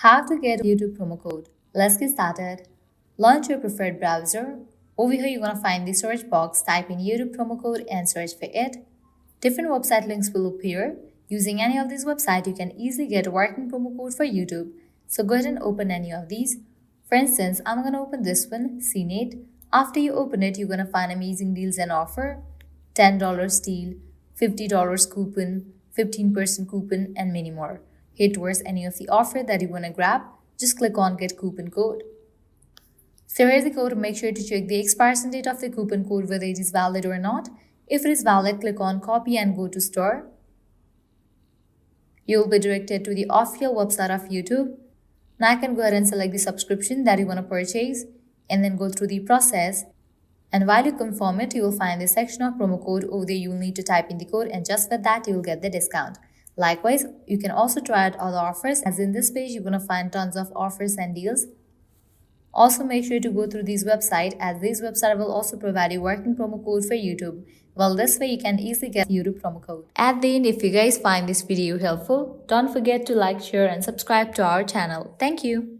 How to get a YouTube promo code. Let's get started. Launch your preferred browser. Over here, you're going to find the search box. Type in YouTube promo code and search for it. Different website links will appear. Using any of these websites, you can easily get a working promo code for YouTube. So go ahead and open any of these. For instance, I'm going to open this one, CNET. After you open it, you're going to find amazing deals and offer. $10 deal, $50 coupon, 15% coupon, and many more. Hit towards any of the offer that you want to grab, just click on get coupon code. So here's the code. Make sure to check the expiration date of the coupon code, whether it is valid or not. If it is valid, click on copy and go to store. You will be directed to the official website of YouTube. Now I can go ahead and select the subscription that you want to purchase and then go through the process. And while you confirm it, you will find the section of promo code. Over there, you will need to type in the code, and just with that, you will get the discount. Likewise, you can also try out other offers, as in this page, you're going to find tons of offers and deals. Also, make sure to go through these websites, as these websites will also provide a working promo code for YouTube. Well, this way you can easily get YouTube promo code. At the end, if you guys find this video helpful, don't forget to like, share, and subscribe to our channel. Thank you.